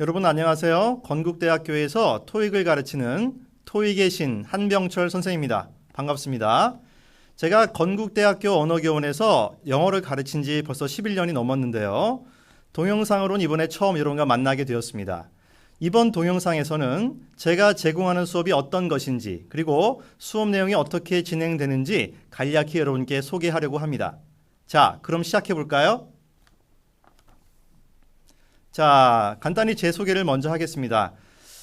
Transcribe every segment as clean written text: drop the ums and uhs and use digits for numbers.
여러분 안녕하세요. 건국대학교에서 토익을 가르치는 토익의 신 한병철 선생입니다. 반갑습니다. 제가 건국대학교 언어교원에서 영어를 가르친 지 벌써 11년이 넘었는데요. 동영상으로는 이번에 처음 여러분과 만나게 되었습니다. 이번 동영상에서는 제가 제공하는 수업이 어떤 것인지 그리고 수업 내용이 어떻게 진행되는지 간략히 여러분께 소개하려고 합니다. 자, 그럼 시작해 볼까요? 자, 간단히 제 소개를 먼저 하겠습니다.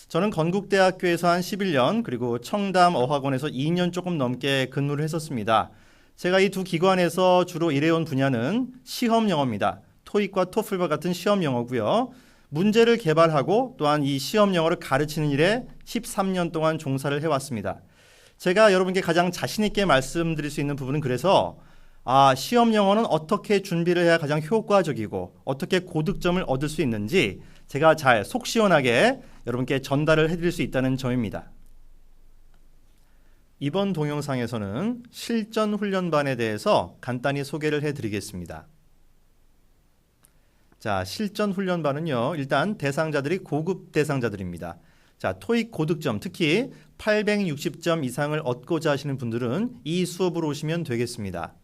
저는 건국대학교에서 한 11년 그리고 청담어학원에서 2년 조금 넘게 근무를 했었습니다. 제가 이 두 기관에서 주로 일해온 분야는 시험 영어입니다. 토익과 토플과 같은 시험 영어고요. 문제를 개발하고 또한 이 시험 영어를 가르치는 일에 13년 동안 종사를 해왔습니다. 제가 여러분께 가장 자신 있게 말씀드릴 수 있는 부분은 그래서 시험 영어는 어떻게 준비를 해야 가장 효과적이고 어떻게 고득점을 얻을 수 있는지 제가 잘 속 시원하게 여러분께 전달을 해드릴 수 있다는 점입니다. 이번 동영상에서는 실전 훈련반에 대해서 간단히 소개를 해드리겠습니다. 자, 실전 훈련반은요, 일단 대상자들이 고급 대상자들입니다. 자, 토익 고득점, 특히 860점 이상을 얻고자 하시는 분들은 이 수업으로 오시면 되겠습니다.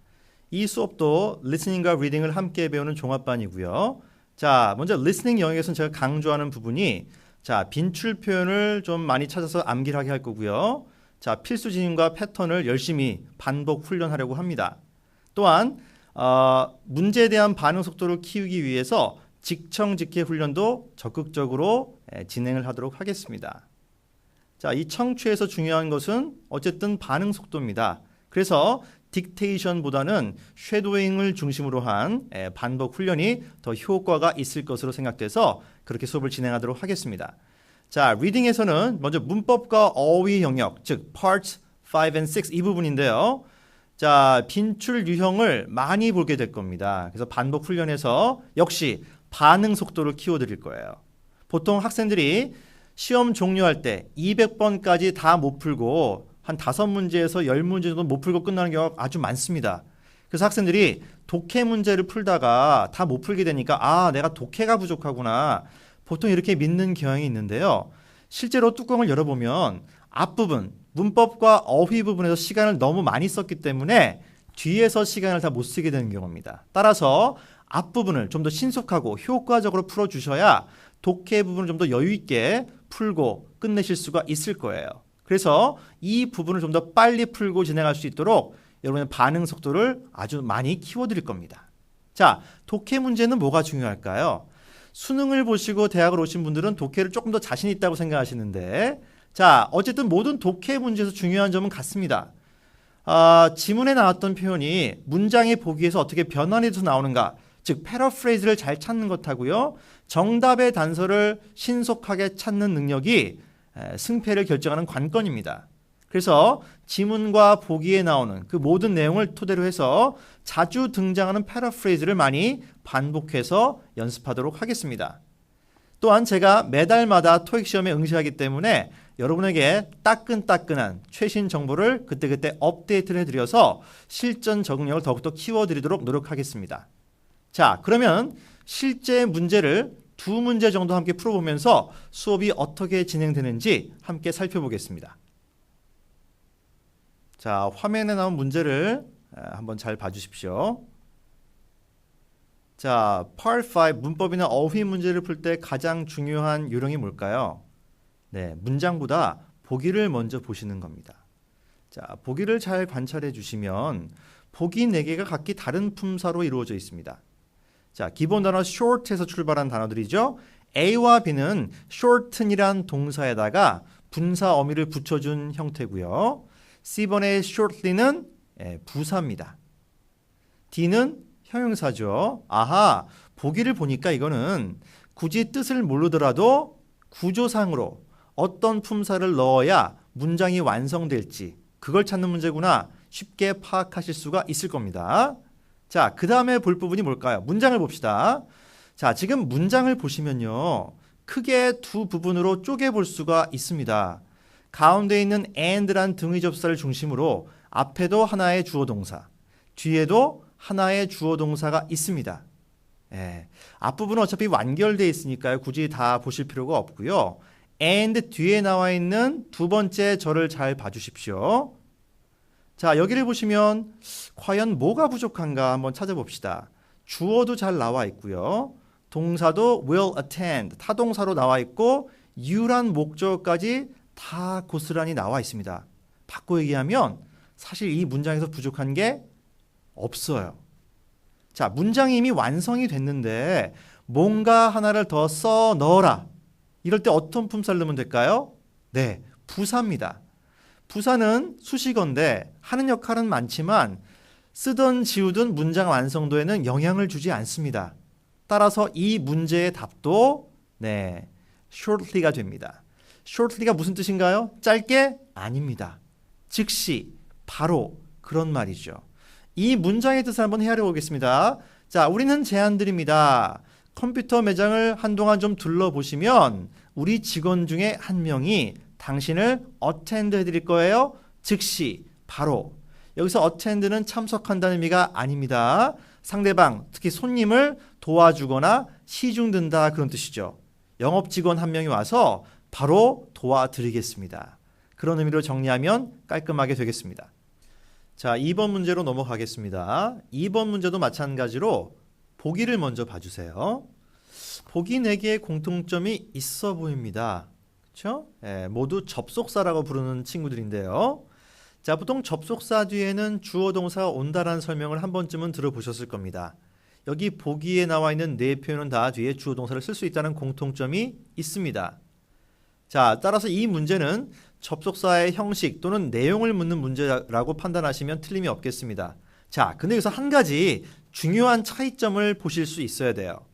이 수업도 리스닝과 리딩을 함께 배우는 종합반이고요. 자, 먼저 리스닝 영역에서는 제가 강조하는 부분이 자, 빈출 표현을 좀 많이 찾아서 암기를 하게 할 거고요. 자, 필수 진임과 패턴을 열심히 반복 훈련하려고 합니다. 또한 문제에 대한 반응 속도를 키우기 위해서 직청직해 훈련도 적극적으로 진행을 하도록 하겠습니다. 자, 이 청취에서 중요한 것은 어쨌든 반응 속도입니다. 그래서 딕테이션보다는 쉐도잉을 중심으로 한 반복 훈련이 더 효과가 있을 것으로 생각돼서 그렇게 수업을 진행하도록 하겠습니다. 자, 리딩에서는 먼저 문법과 어휘 영역, 즉 Parts 5 and 6 이 부분인데요. 자, 빈출 유형을 많이 보게 될 겁니다. 그래서 반복 훈련에서 역시 반응 속도를 키워드릴 거예요. 보통 학생들이 시험 종료할 때 200번까지 다 못 풀고 한 5문제에서 10문제 정도 못 풀고 끝나는 경우가 아주 많습니다. 그래서 학생들이 독해 문제를 풀다가 다 못 풀게 되니까 내가 독해가 부족하구나. 보통 이렇게 믿는 경향이 있는데요. 실제로 뚜껑을 열어보면 앞부분, 문법과 어휘 부분에서 시간을 너무 많이 썼기 때문에 뒤에서 시간을 다 못 쓰게 되는 경우입니다. 따라서 앞부분을 좀 더 신속하고 효과적으로 풀어주셔야 독해 부분을 좀 더 여유 있게 풀고 끝내실 수가 있을 거예요. 그래서 이 부분을 좀 더 빨리 풀고 진행할 수 있도록 여러분의 반응 속도를 아주 많이 키워드릴 겁니다. 자, 독해 문제는 뭐가 중요할까요? 수능을 보시고 대학을 오신 분들은 독해를 조금 더 자신 있다고 생각하시는데 자, 어쨌든 모든 독해 문제에서 중요한 점은 같습니다. 지문에 나왔던 표현이 문장의 보기에서 어떻게 변환해서 나오는가, 즉 패러프레이즈를 잘 찾는 것하고요. 정답의 단서를 신속하게 찾는 능력이 승패를 결정하는 관건입니다. 그래서 지문과 보기에 나오는 그 모든 내용을 토대로 해서 자주 등장하는 패러프레이즈를 많이 반복해서 연습하도록 하겠습니다. 또한 제가 매달마다 토익 시험에 응시하기 때문에 여러분에게 따끈따끈한 최신 정보를 그때그때 업데이트를 해드려서 실전 적응력을 더욱더 키워드리도록 노력하겠습니다. 자, 그러면 실제 문제를 2문제 정도 함께 풀어보면서 수업이 어떻게 진행되는지 함께 살펴보겠습니다. 자, 화면에 나온 문제를 한번 잘 봐주십시오. 자, Part 5 문법이나 어휘 문제를 풀 때 가장 중요한 요령이 뭘까요? 네, 문장보다 보기를 먼저 보시는 겁니다. 자, 보기를 잘 관찰해 주시면 보기 4개가 각기 다른 품사로 이루어져 있습니다. 자, 기본 단어 short에서 출발한 단어들이죠. A와 B는 shorten이란 동사에다가 분사 어미를 붙여준 형태고요. C번의 shortly는 부사입니다. D는 형용사죠. 아하, 보기를 보니까 이거는 굳이 뜻을 모르더라도 구조상으로 어떤 품사를 넣어야 문장이 완성될지 그걸 찾는 문제구나 쉽게 파악하실 수가 있을 겁니다. 자, 그 다음에 볼 부분이 뭘까요? 문장을 봅시다. 자, 지금 문장을 보시면요. 크게 2 부분으로 쪼개볼 수가 있습니다. 가운데 있는 and란 등의 접사를 중심으로 앞에도 하나의 주어 동사, 뒤에도 하나의 주어 동사가 있습니다. 앞부분은 어차피 완결되어 있으니까요. 굳이 다 보실 필요가 없고요. and 뒤에 나와 있는 두 번째 절을 잘 봐주십시오. 자, 여기를 보시면 과연 뭐가 부족한가 한번 찾아봅시다. 주어도 잘 나와 있고요. 동사도 will attend, 타동사로 나와 있고 you란 목적어까지 다 고스란히 나와 있습니다. 바꿔 얘기하면 사실 이 문장에서 부족한 게 없어요. 자, 문장이 이미 완성이 됐는데 뭔가 하나를 더 써 넣어라. 이럴 때 어떤 품사를 넣으면 될까요? 네, 부사입니다. 부사는 수식어인데 하는 역할은 많지만 쓰든 지우든 문장 완성도에는 영향을 주지 않습니다. 따라서 이 문제의 답도 shortly가 됩니다. shortly가 무슨 뜻인가요? 짧게? 아닙니다. 즉시, 바로 그런 말이죠. 이 문장의 뜻을 한번 헤아려 보겠습니다. 자, 우리는 제안드립니다. 컴퓨터 매장을 한동안 좀 둘러보시면 우리 직원 중에 한 명이 당신을 attend 해드릴 거예요. 즉시, 바로. 여기서 attend는 참석한다는 의미가 아닙니다. 상대방, 특히 손님을 도와주거나 시중든다 그런 뜻이죠. 영업 직원 한 명이 와서 바로 도와드리겠습니다. 그런 의미로 정리하면 깔끔하게 되겠습니다. 자, 2번 문제로 넘어가겠습니다. 2번 문제도 마찬가지로 보기를 먼저 봐주세요. 보기 4개의 공통점이 있어 보입니다. 그렇죠? 모두 접속사라고 부르는 친구들인데요. 자, 보통 접속사 뒤에는 주어 동사가 온다라는 설명을 한 번쯤은 들어보셨을 겁니다. 여기 보기에 나와 있는 네 표현은 다 뒤에 주어 동사를 쓸 수 있다는 공통점이 있습니다. 자, 따라서 이 문제는 접속사의 형식 또는 내용을 묻는 문제라고 판단하시면 틀림이 없겠습니다. 자, 근데 여기서 한 가지 중요한 차이점을 보실 수 있어야 돼요.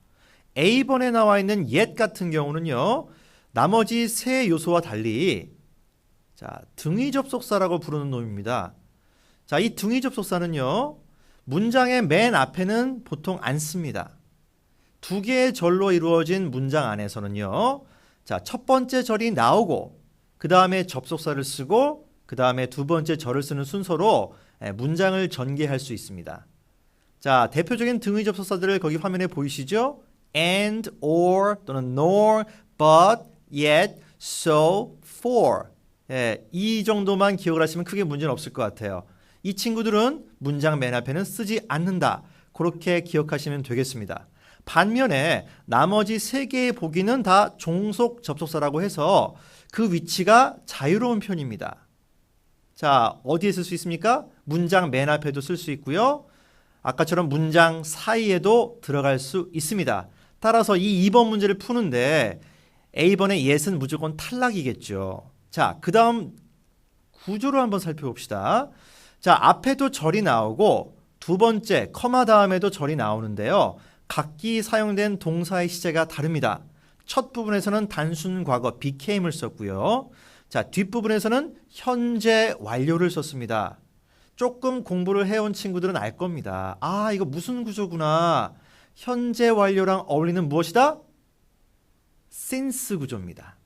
A번에 나와 있는 yet 같은 경우는요, 나머지 세 요소와 달리 자, 등위 접속사라고 부르는 놈입니다. 자, 이 등위 접속사는요, 문장의 맨 앞에는 보통 안 씁니다. 두 개의 절로 이루어진 문장 안에서는요, 자, 첫 번째 절이 나오고 그 다음에 접속사를 쓰고 그 다음에 두 번째 절을 쓰는 순서로 문장을 전개할 수 있습니다. 자, 대표적인 등위 접속사들을 거기 화면에 보이시죠? and, or 또는 nor, but, yet, so, for. 이 정도만 기억을 하시면 크게 문제는 없을 것 같아요. 이 친구들은 문장 맨 앞에는 쓰지 않는다. 그렇게 기억하시면 되겠습니다. 반면에 나머지 세 개의 보기는 다 종속 접속사라고 해서 그 위치가 자유로운 편입니다. 자, 어디에 쓸 수 있습니까? 문장 맨 앞에도 쓸 수 있고요. 아까처럼 문장 사이에도 들어갈 수 있습니다. 따라서 이 2번 문제를 푸는데 A번의 yes은 무조건 탈락이겠죠. 자, 그 다음 구조를 한번 살펴봅시다. 자, 앞에도 절이 나오고 두 번째 커마 다음에도 절이 나오는데요. 각기 사용된 동사의 시제가 다릅니다. 첫 부분에서는 단순 과거 became을 썼고요. 자, 뒷부분에서는 현재 완료를 썼습니다. 조금 공부를 해온 친구들은 알 겁니다. 아, 이거 무슨 구조구나. 현재 완료랑 어울리는 무엇이다? since 구조입니다.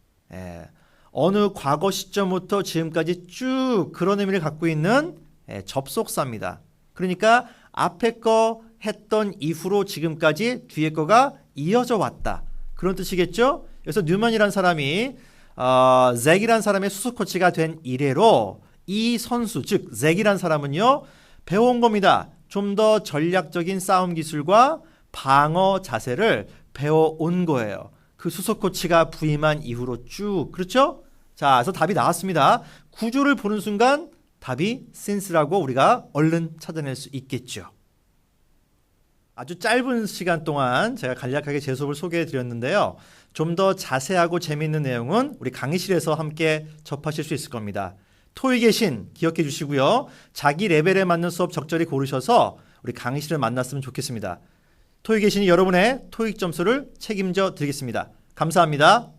어느 과거 시점부터 지금까지 쭉 그런 의미를 갖고 있는 접속사입니다. 그러니까 앞에 거 했던 이후로 지금까지 뒤에 거가 이어져 왔다. 그런 뜻이겠죠? 그래서 뉴먼이란 사람이 잭이란 사람의 수석 코치가 된 이래로 이 선수, 즉 잭이란 사람은요, 배워온 겁니다. 좀 더 전략적인 싸움 기술과 방어 자세를 배워온 거예요. 그 수석 코치가 부임한 이후로 쭉. 그렇죠? 자, 그래서 답이 나왔습니다. 구조를 보는 순간 답이 since라고 우리가 얼른 찾아낼 수 있겠죠. 아주 짧은 시간 동안 제가 간략하게 제 수업을 소개해 드렸는데요. 좀 더 자세하고 재미있는 내용은 우리 강의실에서 함께 접하실 수 있을 겁니다. 토익의 신 기억해 주시고요. 자기 레벨에 맞는 수업 적절히 고르셔서 우리 강의실을 만났으면 좋겠습니다. 토익의 신이 여러분의 토익 점수를 책임져 드리겠습니다. 감사합니다.